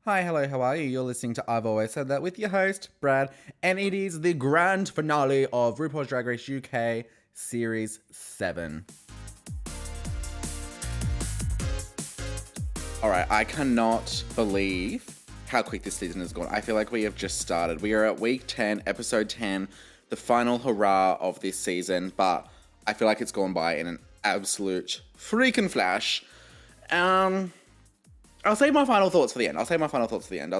Hi, hello, how are you? You're listening to I've Always Said That with your host, Brad, and it is the grand finale of RuPaul's Drag Race UK Series 7. Alright, I cannot believe how quick this season has gone. I feel like we have just started. We are at week 10, episode 10, the final hurrah of this season, but I feel like it's gone by in an absolute freaking flash. I'll save my final thoughts for the end. I was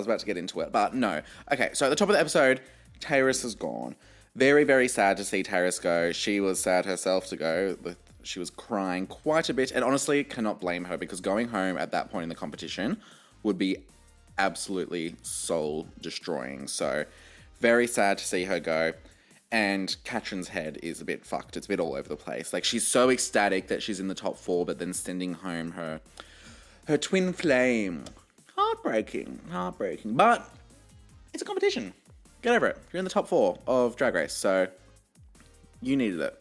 about to get into it, but no. Okay, so at the top of the episode, Tyrus is gone. Very, very sad to see Tyrus go. She was sad herself to go. She was crying quite a bit, and honestly, cannot blame her because going home at that point in the competition would be absolutely soul destroying. So, very sad to see her go. And Katrin's head is a bit fucked. It's a bit all over the place. Like, she's so ecstatic that she's in the top 4, but then sending home her twin flame. Heartbreaking. But it's a competition. Get over it. You're in the top 4 of Drag Race, so you needed it.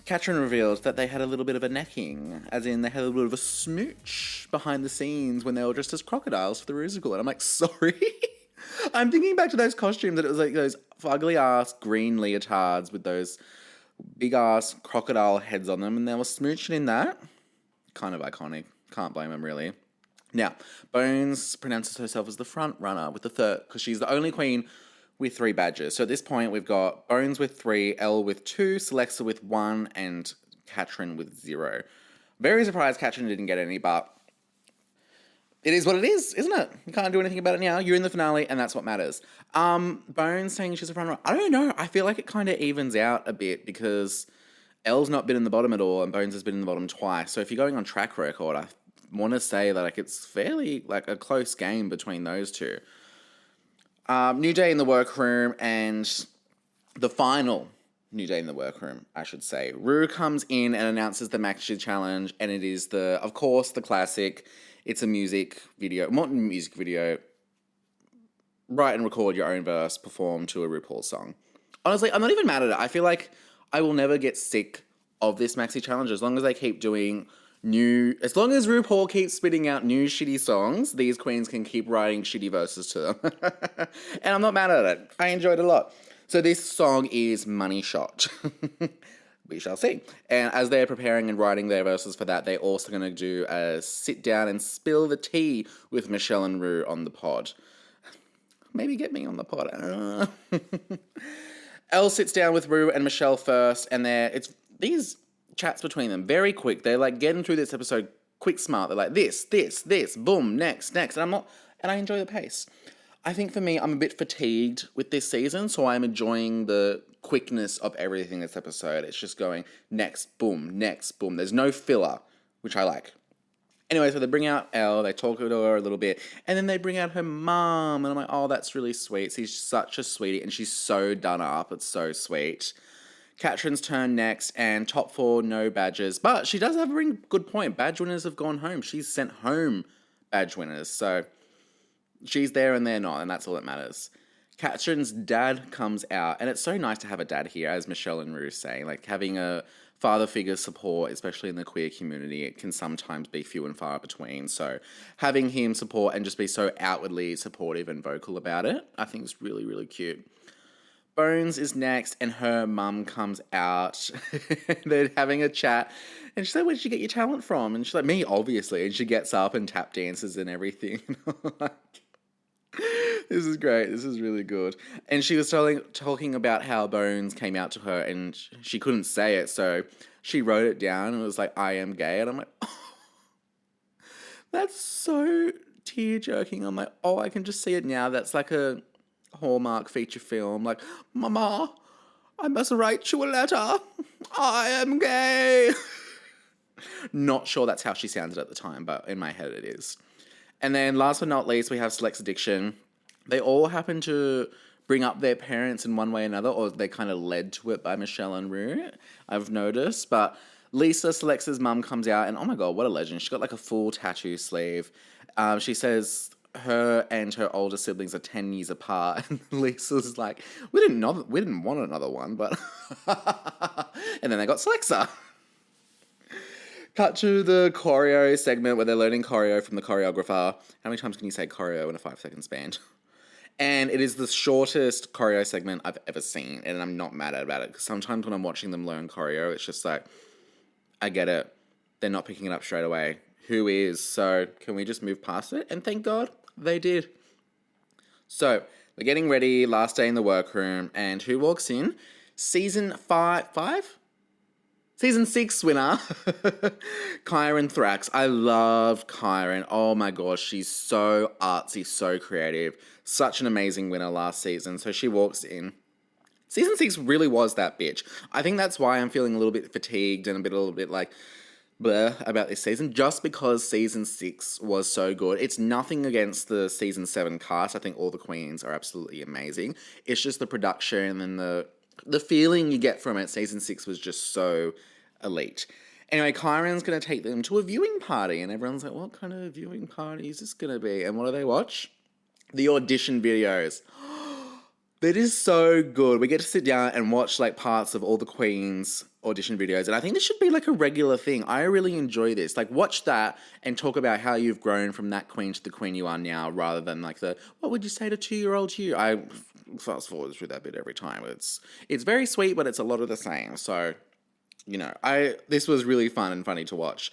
Katrin revealed that they had a little bit of a necking, as in they had a little bit of a smooch behind the scenes when they were dressed as crocodiles for the musical. And I'm like, sorry? I'm thinking back to those costumes that it was like those ugly ass green leotards with those big ass crocodile heads on them, and they were smooching in that. Kind of iconic. Can't blame him, really. Now, Bones pronounces herself as the front runner with the third, because she's the only queen with 3 badges. So at this point, we've got Bones with 3, Elle with 2, Celexa with 1, and Katrin with 0. Very surprised Katrin didn't get any, but it is what it is, isn't it? You can't do anything about it now. You're in the finale, and that's what matters. Bones saying she's a front runner. I don't know. I feel like it kind of evens out a bit because Elle's not been in the bottom at all, and Bones has been in the bottom twice. So if you're going on track record, I want to say that it's fairly a close game between those two. New day in the workroom, and the final new day in the workroom, I should say. Rue comes in and announces the Maxi Challenge, and it is of course, the classic. It's a music video, not a music video. Write and record your own verse, perform to a RuPaul song. Honestly, I'm not even mad at it. I feel like I will never get sick of this Maxi Challenge as long as they keep doing as long as RuPaul keeps spitting out new shitty songs, these queens can keep writing shitty verses to them. And I'm not mad at it. I enjoyed it a lot. So this song is Money Shot. We shall see. And as they're preparing and writing their verses for that, they're also going to do a sit down and spill the tea with Michelle and Rue on the pod. Maybe get me on the pod. Elle sits down with Rue and Michelle first, and it's these chats between them very quick. They're like getting through this episode quick smart. They're like this, boom, next. And I enjoy the pace. I think for me, I'm a bit fatigued with this season, so I'm enjoying the quickness of everything this episode. It's just going next, boom. There's no filler, which I like. Anyway, so they bring out Elle, they talk to her a little bit, and then they bring out her mum, and I'm like, oh, that's really sweet. She's such a sweetie, and she's so done up. It's so sweet. Katrin's turn next, and top 4, no badges. But she does have a really good point. Badge winners have gone home. She's sent home badge winners, so she's there and they're not, and that's all that matters. Katrin's dad comes out, and it's so nice to have a dad here, as Michelle and Rue say. Like, having a father figure support, especially in the queer community, it can sometimes be few and far between. So having him support and just be so outwardly supportive and vocal about it, I think is really, really cute. Bones is next, and her mum comes out. They're having a chat, and she's like, where did you get your talent from? And she's like, me, obviously. And she gets up and tap dances and everything. This is great. This is really good. And she was talking about how Bones came out to her and she couldn't say it, so she wrote it down and was like, I am gay. And I'm like, oh, that's so tear-jerking. I'm like, oh, I can just see it now. That's like a Hallmark feature film. Like, Mama, I must write you a letter. I am gay. Not sure that's how she sounded at the time, but in my head it is. And then last but not least, we have Select's Addiction. They all happen to bring up their parents in one way or another, or they kind of led to it by Michelle and Rue, I've noticed. But Lisa, Select's mum, comes out, and oh my God, what a legend. She's got like a full tattoo sleeve. She says her and her older siblings are 10 years apart. And Lisa's like, we didn't want another one, but... And then they got Celexa. Cut to the choreo segment where they're learning choreo from the choreographer. How many times can you say choreo in a 5-second span? And it is the shortest choreo segment I've ever seen, and I'm not mad about it, because sometimes when I'm watching them learn choreo, it's just like, I get it. They're not picking it up straight away. Who is? So can we just move past it? And thank God they did. So they're getting ready, last day in the workroom, and who walks in? Season 6 winner, Kyron Thrax. I love Kyron. Oh my gosh, she's so artsy, so creative. Such an amazing winner last season. So she walks in. Season 6 really was that bitch. I think that's why I'm feeling a little bit fatigued and a little bit like bleh about this season, just because season 6 was so good. It's nothing against the season 7 cast. I think all the queens are absolutely amazing. It's just the production and the feeling you get from it. Season 6 was just so elite. Anyway, Kyron's going to take them to a viewing party, and everyone's like, what kind of viewing party is this going to be? And what do they watch? The audition videos. That is so good. We get to sit down and watch like parts of all the queens' audition videos, and I think this should be like a regular thing. I really enjoy this. Like, watch that and talk about how you've grown from that queen to the queen you are now, rather than like what would you say to 2-year-old you? I fast forward through that bit every time. It's very sweet, but it's a lot of the same. So, this was really fun and funny to watch.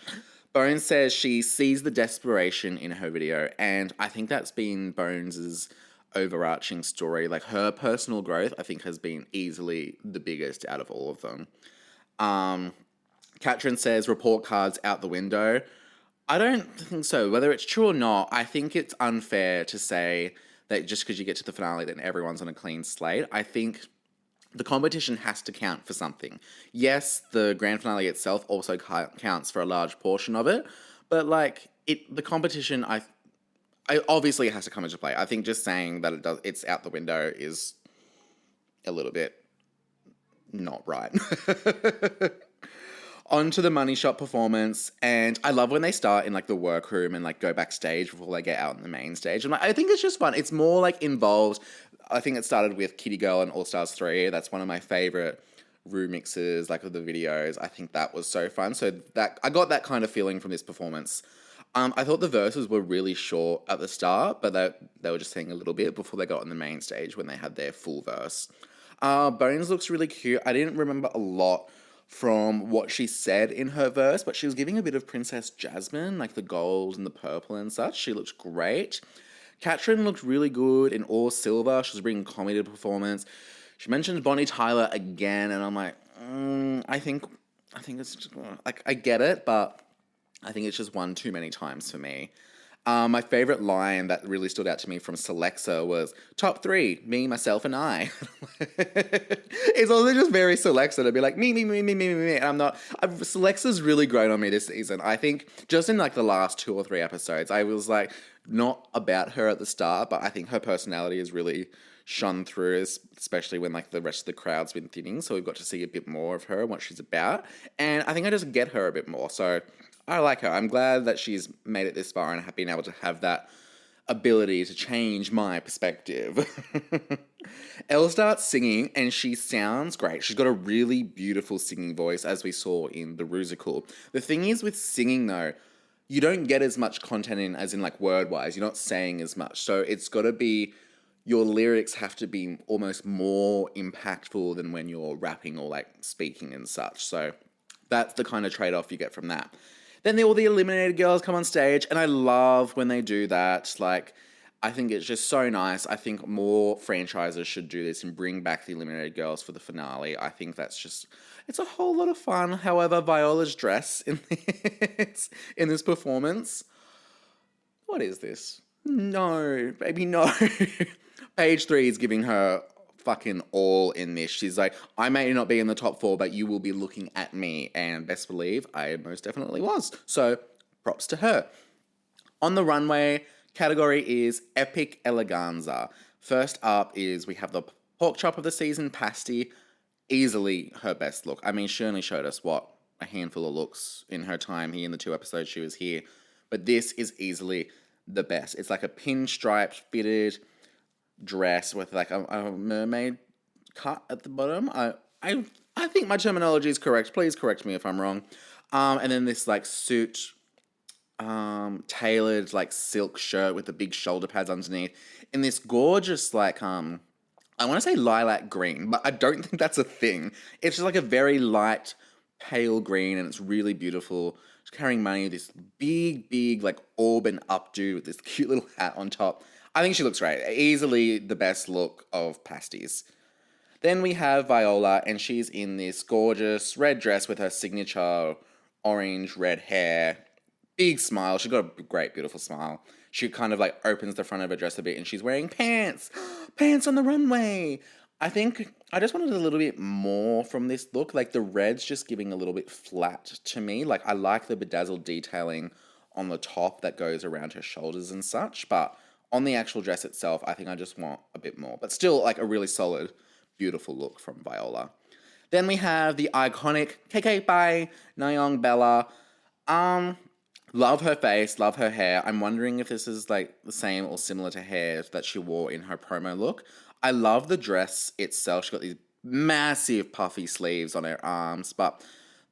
Bones says she sees the desperation in her video, and I think that's been Bones's overarching story. Like, her personal growth, I think, has been easily the biggest out of all of them. Katrin says report cards out the window. I don't think so. Whether it's true or not, I think it's unfair to say that just because you get to the finale, then everyone's on a clean slate. I think the competition has to count for something. Yes, the grand finale itself also counts for a large portion of it, but like the competition, I obviously it has to come into play. I think just saying that it's out the window is a little bit not right. On to the money shot performance, and I love when they start in like the workroom and like go backstage before they get out on the main stage. And like, I think it's just fun. It's more like involved. I think it started with Kitty Girl and All Stars 3. That's one of my favorite remixes, like, of the videos. I think that was so fun. So that I got that kind of feeling from this performance. I thought the verses were really short at the start, but they were just saying a little bit before they got on the main stage when they had their full verse. Bones looks really cute. I didn't remember a lot from what she said in her verse, but she was giving a bit of Princess Jasmine, like the gold and the purple and such. She looked great. Katrin looked really good in all silver. She was bringing comedy to the performance. She mentioned Bonnie Tyler again, and I'm like, I think it's just, like, I get it, but I think it's just one too many times for me. My favorite line that really stood out to me from Celexa was, top 3, me, myself, and I. It's also just very Celexa to be like, me. And Celexa's really grown on me this season. I think just in like the last 2 or 3 episodes, I was like, not about her at the start, but I think her personality has really shone through, especially when like the rest of the crowd's been thinning. So we've got to see a bit more of her and what she's about. And I think I just get her a bit more. So I like her. I'm glad that she's made it this far and have been able to have that ability to change my perspective. Elle starts singing and she sounds great. She's got a really beautiful singing voice, as we saw in the Rusical. The thing is with singing though, you don't get as much content in as in like word-wise. You're not saying as much. So it's got to be, your lyrics have to be almost more impactful than when you're rapping or like speaking and such. So that's the kind of trade-off you get from that. Then all the eliminated girls come on stage, and I love when they do that. Like, I think it's just so nice. I think more franchises should do this and bring back the eliminated girls for the finale. I think it's a whole lot of fun. However, Viola's dress in this performance, what is this? No, baby, no. Page 3 is giving her fucking all in this. She's like, I may not be in the top 4, but you will be looking at me. And best believe I most definitely was. So props to her. On the runway, category is Epic Eleganza. First up is we have the pork chop of the season, Pasty. Easily her best look. I mean, she only showed us, a handful of looks in her time here in the 2 episodes she was here. But this is easily the best. It's like a pinstriped, fitted dress with like a mermaid cut at the bottom. I think my terminology is correct. Please correct me if I'm wrong. And then this like suit, tailored like silk shirt with the big shoulder pads underneath in this gorgeous like I want to say lilac green, but I don't think that's a thing. It's just like a very light pale green, and it's really beautiful. She's carrying money with this big like auburn updo with this cute little hat on top. I think she looks great. Easily the best look of pasties. Then we have Viola, and she's in this gorgeous red dress with her signature orange red hair. Big smile. She's got a great, beautiful smile. She kind of like opens the front of her dress a bit, and she's wearing pants. Pants on the runway. I think I just wanted a little bit more from this look. Like the red's just giving a little bit flat to me. Like I like the bedazzled detailing on the top that goes around her shoulders and such. But on the actual dress itself, I think I just want a bit more. But still like a really solid, beautiful look from Viola. Then we have the iconic KK by Nayeon Bella. Love her face, love her hair. I'm wondering if this is like the same or similar to hair that she wore in her promo look. I love the dress itself. She's got these massive puffy sleeves on her arms, but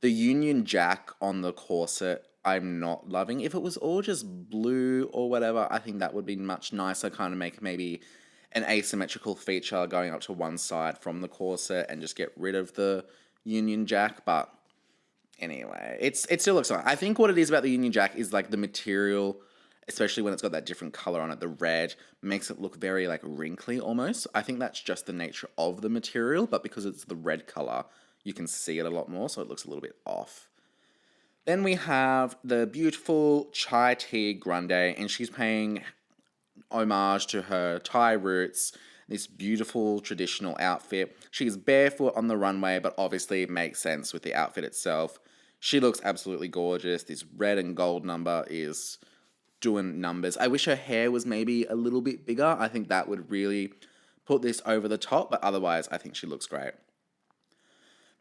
the Union Jack on the corset, I'm not loving. If it was all just blue or whatever, I think that would be much nicer. Kind of make maybe an asymmetrical feature going up to one side from the corset and just get rid of the Union Jack, but anyway, it still looks fine. I think what it is about the Union Jack is like the material, especially when it's got that different color on it. The red makes it look very like wrinkly almost. I think that's just the nature of the material, but because it's the red color, you can see it a lot more, so it looks a little bit off. Then we have the beautiful Chai Tea Grande, and she's paying homage to her Thai roots. This beautiful traditional outfit. She's barefoot on the runway, but obviously it makes sense with the outfit itself. She looks absolutely gorgeous. This red and gold number is doing numbers. I wish her hair was maybe a little bit bigger. I think that would really put this over the top, but otherwise I think she looks great.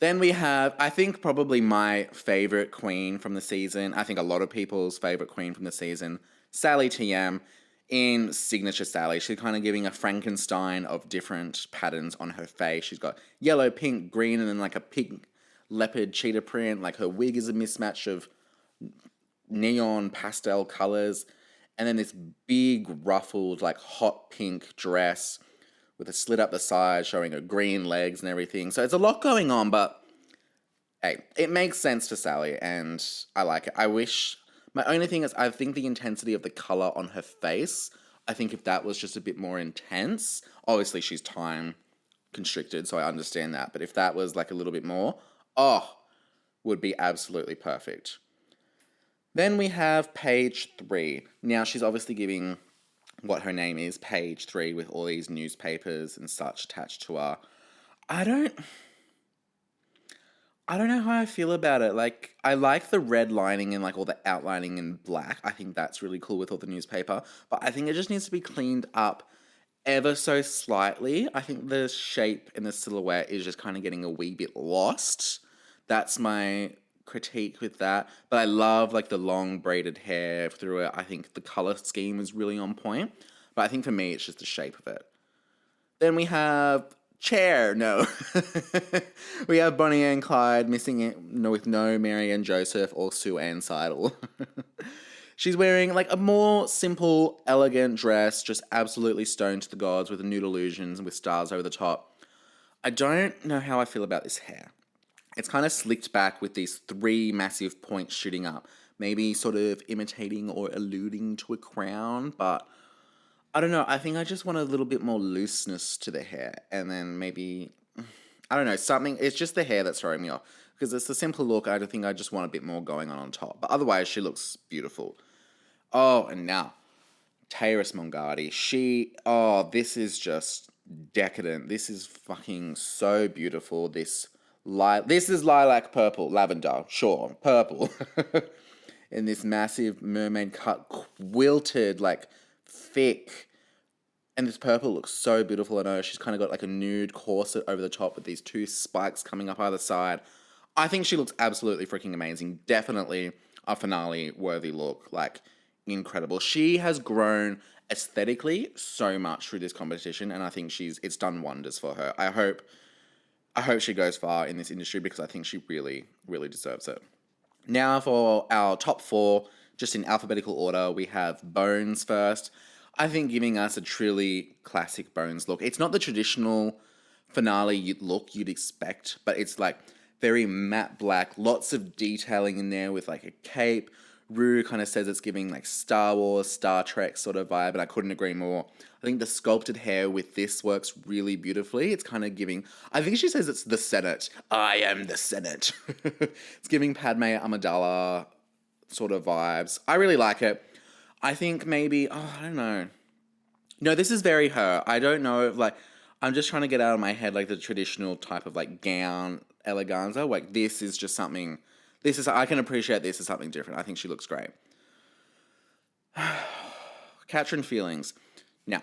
Then we have, I think, probably my favorite queen from the season. I think a lot of people's favorite queen from the season, Sally TM. In signature Sally, she's kind of giving a Frankenstein of different patterns on her face. She's got yellow, pink, green, and then like a pink leopard cheetah print. Like her wig is a mismatch of neon pastel colors. And then this big ruffled, like hot pink dress with a slit up the side showing her green legs and everything. So it's a lot going on, but hey, it makes sense to Sally and I like it. My only thing is, I think the intensity of the color on her face, I think if that was just a bit more intense, obviously she's time constricted, so I understand that. But if that was like a little bit more, would be absolutely perfect. Then we have page 3. Now she's obviously giving what her name is, page 3, with all these newspapers and such attached to her. I don't know how I feel about it. Like, I like the red lining and like all the outlining in black. I think that's really cool with all the newspaper. But I think it just needs to be cleaned up ever so slightly. I think the shape and the silhouette is just kind of getting a wee bit lost. That's my critique with that. But I love like the long braided hair through it. I think the color scheme is really on point. But I think for me, it's just the shape of it. Then we have Chair, no. We have Bonnie and Clyde missing it with no Mary and Joseph or Sue Ann Seidel. She's wearing like a more simple, elegant dress, just absolutely stoned to the gods with the nude illusions and with stars over the top. I don't know how I feel about this hair. It's kind of slicked back with these 3 massive points shooting up, maybe sort of imitating or alluding to a crown, but I don't know. I think I just want a little bit more looseness to the hair. And then maybe, I don't know, something. It's just the hair that's throwing me off. Because it's a simple look. I think I just want a bit more going on top. But otherwise, she looks beautiful. Oh, and now, Tyrus Mongardi. This is just decadent. This is fucking so beautiful. This is lilac purple. Lavender, sure. Purple. In this massive mermaid cut, quilted, like, thick, and this purple looks so beautiful. I know she's kind of got like a nude corset over the top with these 2 spikes coming up either side. I think she looks absolutely freaking amazing. Definitely a finale worthy look, like incredible. She has grown aesthetically so much through this competition, and I think it's done wonders for her. I hope she goes far in this industry because I think she really, really deserves it. Now for our top 4, just in alphabetical order, we have Bones first. I think giving us a truly classic Bones look. It's not the traditional finale look you'd expect, but it's like very matte black, lots of detailing in there with like a cape. Rue kind of says it's giving like Star Wars, Star Trek sort of vibe, and I couldn't agree more. I think the sculpted hair with this works really beautifully. It's kind of giving, I think she says it's the Senate. I am the Senate. It's giving Padme Amidala sort of vibes. I really like it. I think maybe, I don't know. No, this is very her. I don't know if like, I'm just trying to get out of my head like the traditional type of like gown eleganza. Like this is just something, I can appreciate this as something different. I think she looks great. Katrin feelings. Now,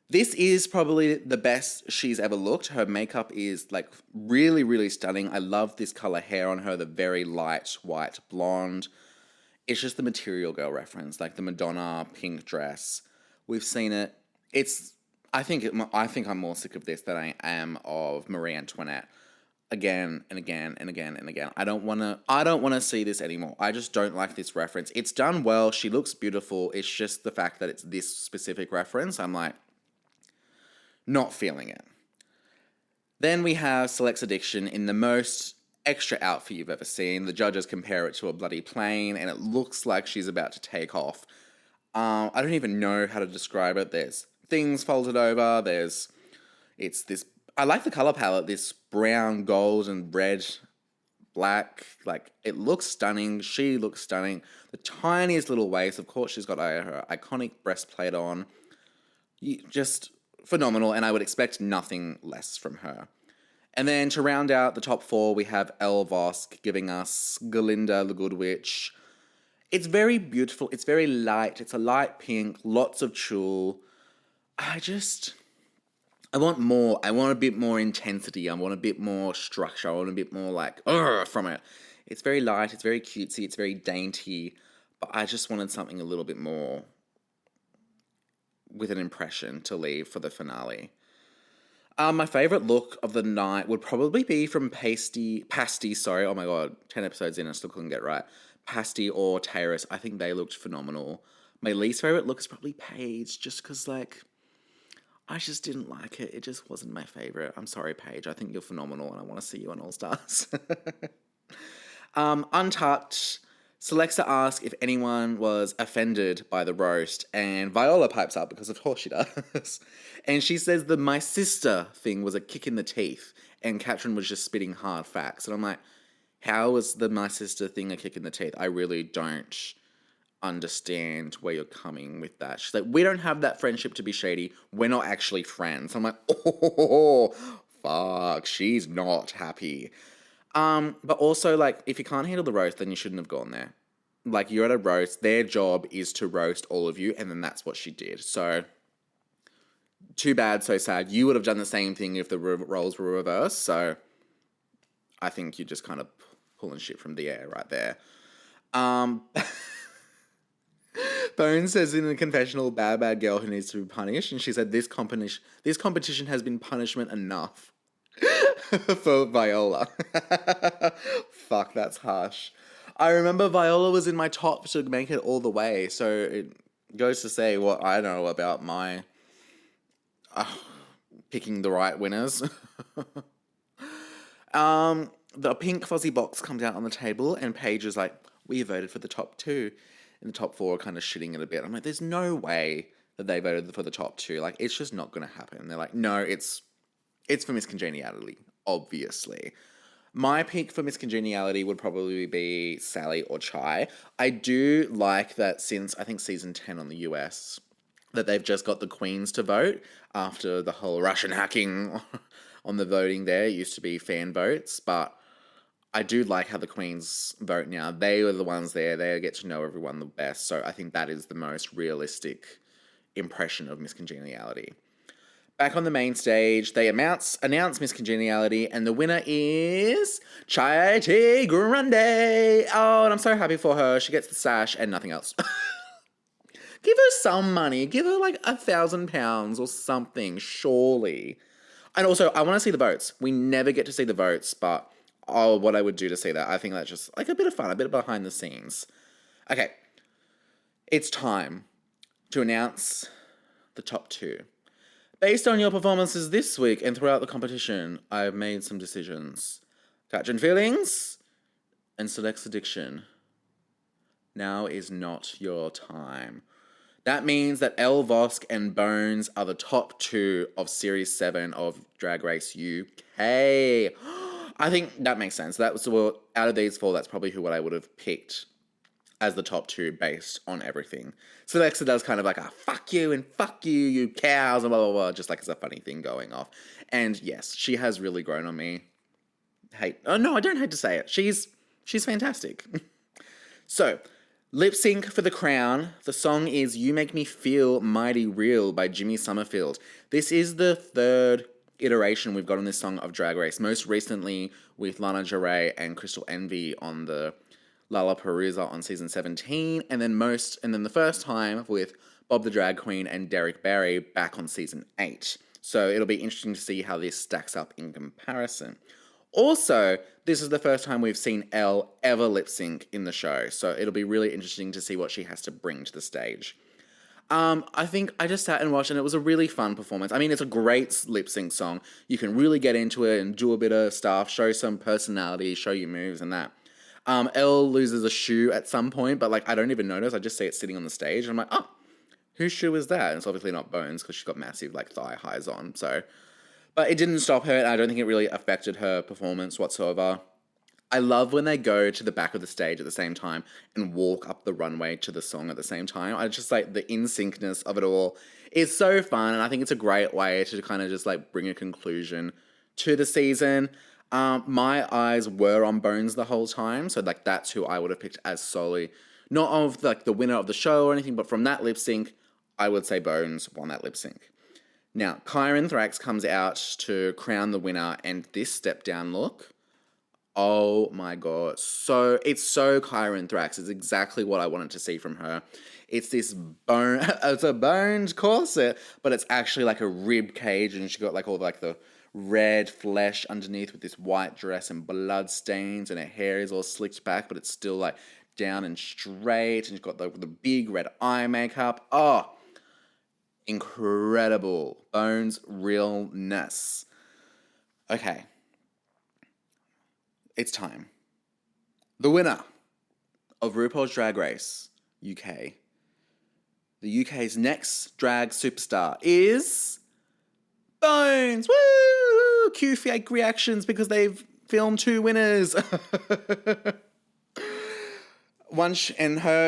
this is probably the best she's ever looked. Her makeup is like really, really stunning. I love this color hair on her, the very light white blonde. It's just the Material Girl reference, like the Madonna pink dress. We've seen it. I think I'm more sick of this than I am of Marie Antoinette. Again and again and again and again. I don't want to see this anymore. I just don't like this reference. It's done well. She looks beautiful. It's just the fact that it's this specific reference. I'm like, not feeling it. Then we have Select's Addiction in the most extra outfit you've ever seen. The judges compare it to a bloody plane, and it looks like she's about to take off. I don't even know how to describe it. There's things folded over. It's this. I like the color palette. This brown, gold, and red, black. Like it looks stunning. She looks stunning. The tiniest little waist. Of course, she's got her iconic breastplate on. Just phenomenal, and I would expect nothing less from her. And then to round out the top 4, we have Elle Vosk giving us Galinda the Good Witch. It's very beautiful. It's very light. It's a light pink, lots of tulle. I want more. I want a bit more intensity. I want a bit more structure. I want a bit more like, from it. It's very light. It's very cutesy. It's very dainty. But I just wanted something a little bit more with an impression to leave for the finale. My favourite look of the night would probably be from Pasty, oh my god, 10 episodes in, I still couldn't get it right. Pasty or Taurus, I think they looked phenomenal. My least favourite look is probably Paige, just because, like, I just didn't like it. It just wasn't my favourite. I'm sorry, Paige. I think you're phenomenal and I want to see you on All Stars. Untucked, Celexa asks if anyone was offended by the roast, and Viola pipes up because of course she does. And she says the my sister thing was a kick in the teeth, and Katrin was just spitting hard facts. And I'm like, how was the my sister thing a kick in the teeth? I really don't understand where you're coming with that. She's like, we don't have that friendship to be shady. We're not actually friends. I'm like, oh, fuck, she's not happy. But also, like, if you can't handle the roast, then you shouldn't have gone there. Like, you're at a roast, their job is to roast all of you, and then that's what she did. So, too bad, so sad. You would have done the same thing if the roles were reversed, so I think you're just kind of pulling shit from the air right there. Bones says in the confessional, bad girl who needs to be punished, and she said, this competition has been punishment enough. For Viola. Fuck, that's harsh. I remember Viola was in my top to make it all the way, so it goes to say what I know about my picking the right winners. The pink fuzzy box comes out on the table, and Paige is like, we voted for the top 2. And the top 4 are kind of shitting it a bit. I'm like, there's no way that they voted for the top 2. Like, it's just not going to happen. And they're like, no, it's for Miss Congeniality, obviously. My pick for Miss Congeniality would probably be Sally or Chai. I do like that since, I think, season 10 on the US, that they've just got the queens to vote after the whole Russian hacking on the voting there. It used to be fan votes, but I do like how the queens vote now. They are the ones there. They get to know everyone the best. So I think that is the most realistic impression of Miss Congeniality. Back on the main stage, they announce Miss Congeniality, and the winner is Chai T. Grande. Oh, and I'm so happy for her. She gets the sash and nothing else. Give her some money. Give her like £1,000 or something, surely. And also, I want to see the votes. We never get to see the votes, but what I would do to see that. I think that's just like a bit of fun, a bit of behind the scenes. Okay, it's time to announce the top 2. Based on your performances this week and throughout the competition, I've made some decisions. Catching Feelings and Select's Addiction. Now is not your time. That means that Elle Vosk and Bones are the top 2 of Series 7 of Drag Race UK. I think that makes sense. That was, well, out of these 4, that's probably who what I would have picked as the top 2 based on everything. So Alexa does kind of like a fuck you and fuck you, you cows, and blah, blah, blah, just like it's a funny thing going off. And yes, she has really grown on me. Oh no, I don't hate to say it. She's fantastic. So, lip sync for the crown. The song is You Make Me Feel Mighty Real by Jimmy Summerfield. This is the 3rd iteration we've got on this song of Drag Race. Most recently with Lana Del Rey and Crystal Envy on the Lollapalooza on season 17, and then the first time with Bob the Drag Queen and Derek Barry back on season 8. So it'll be interesting to see how this stacks up in comparison. Also, this is the first time we've seen Elle ever lip sync in the show, so it'll be really interesting to see what she has to bring to the stage. I think I just sat and watched, and it was a really fun performance. I mean, it's a great lip sync song. You can really get into it and do a bit of stuff, show some personality, show your moves and that. Elle loses a shoe at some point, but like I don't even notice. I just see it sitting on the stage, and I'm like, oh, whose shoe is that? And it's obviously not Bones because she's got massive like thigh highs on. So, but it didn't stop her, and I don't think it really affected her performance whatsoever. I love when they go to the back of the stage at the same time and walk up the runway to the song at the same time. I just like the in-syncness of it all. It's so fun, and I think it's a great way to kind of just like bring a conclusion to the season. My eyes were on Bones the whole time, so like that's who I would have picked as solely, not of like the winner of the show or anything, but from that lip sync, I would say Bones won that lip sync. Now, Kyron Thrax comes out to crown the winner, and this step down look, oh my god, it's so Kyron Thrax. It's exactly what I wanted to see from her. It's this it's a boned corset, but it's actually like a rib cage, and she got like all like the red flesh underneath with this white dress and blood stains, and her hair is all slicked back, but it's still like down and straight, and she's got the big red eye makeup. Oh, incredible. Bones realness. Okay. It's time. The winner of RuPaul's Drag Race UK. The UK's next drag superstar is Bones. Woo! Cue fake reactions because they've filmed 2 winners.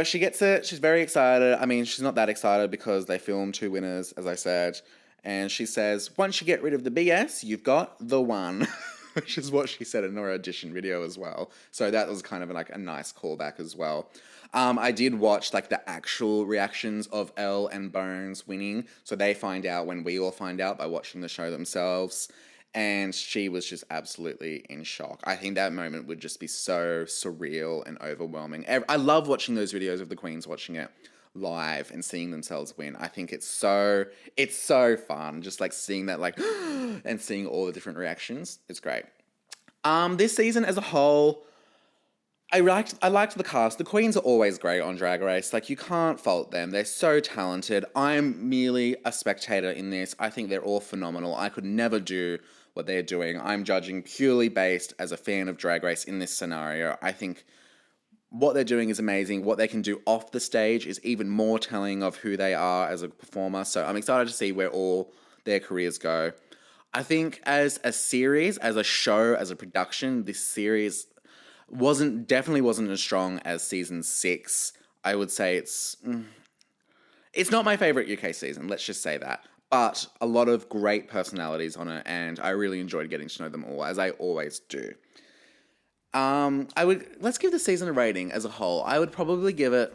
She gets it. She's very excited. I mean, she's not that excited because they filmed 2 winners, as I said. And she says, once you get rid of the BS, you've got the one. Which is what she said in her audition video as well. So that was kind of like a nice callback as well. I did watch like the actual reactions of Elle and Bones winning. So they find out when we all find out by watching the show themselves. And she was just absolutely in shock. I think that moment would just be so surreal and overwhelming. I love watching those videos of the queens watching it live and seeing themselves win. I think it's so fun just like seeing that like and seeing all the different reactions. It's great. This season as a whole, I liked the cast. The queens are always great on Drag Race. Like, you can't fault them. They're so talented. I'm merely a spectator in this. I think they're all phenomenal. I could never do what they're doing. I'm judging purely based as a fan of Drag Race in this scenario. I think what they're doing is amazing. What they can do off the stage is even more telling of who they are as a performer. So I'm excited to see where all their careers go. I think as a series, as a show, as a production, this series definitely wasn't as strong as season 6. I would say it's not my favorite UK season. Let's just say that. But a lot of great personalities on it, and I really enjoyed getting to know them all, as I always do. Let's give the season a rating as a whole. I'd give it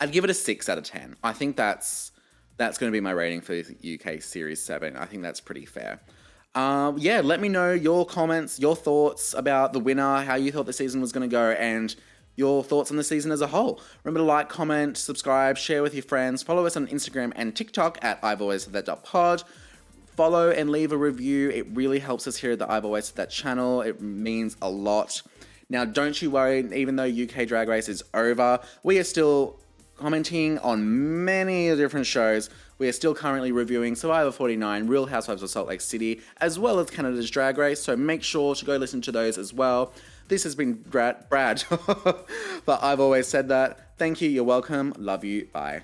a 6 out of 10. I think that's going to be my rating for UK Series 7. I think that's pretty fair. Let me know your comments, your thoughts about the winner, how you thought the season was going to go, and your thoughts on the season as a whole. Remember to like, comment, subscribe, share with your friends. Follow us on Instagram and TikTok at I've Always Said That pod. follow and leave a review. It really helps us here at the I've Always Said That channel. It means a lot. Now, don't you worry, even though UK Drag Race is over, we are still commenting on many different shows. We are still currently reviewing Survivor 49, Real Housewives of Salt Lake City, as well as Canada's Drag Race, so make sure to go listen to those as well. This has been Brad, but I've always said that. Thank you, you're welcome, love you, bye.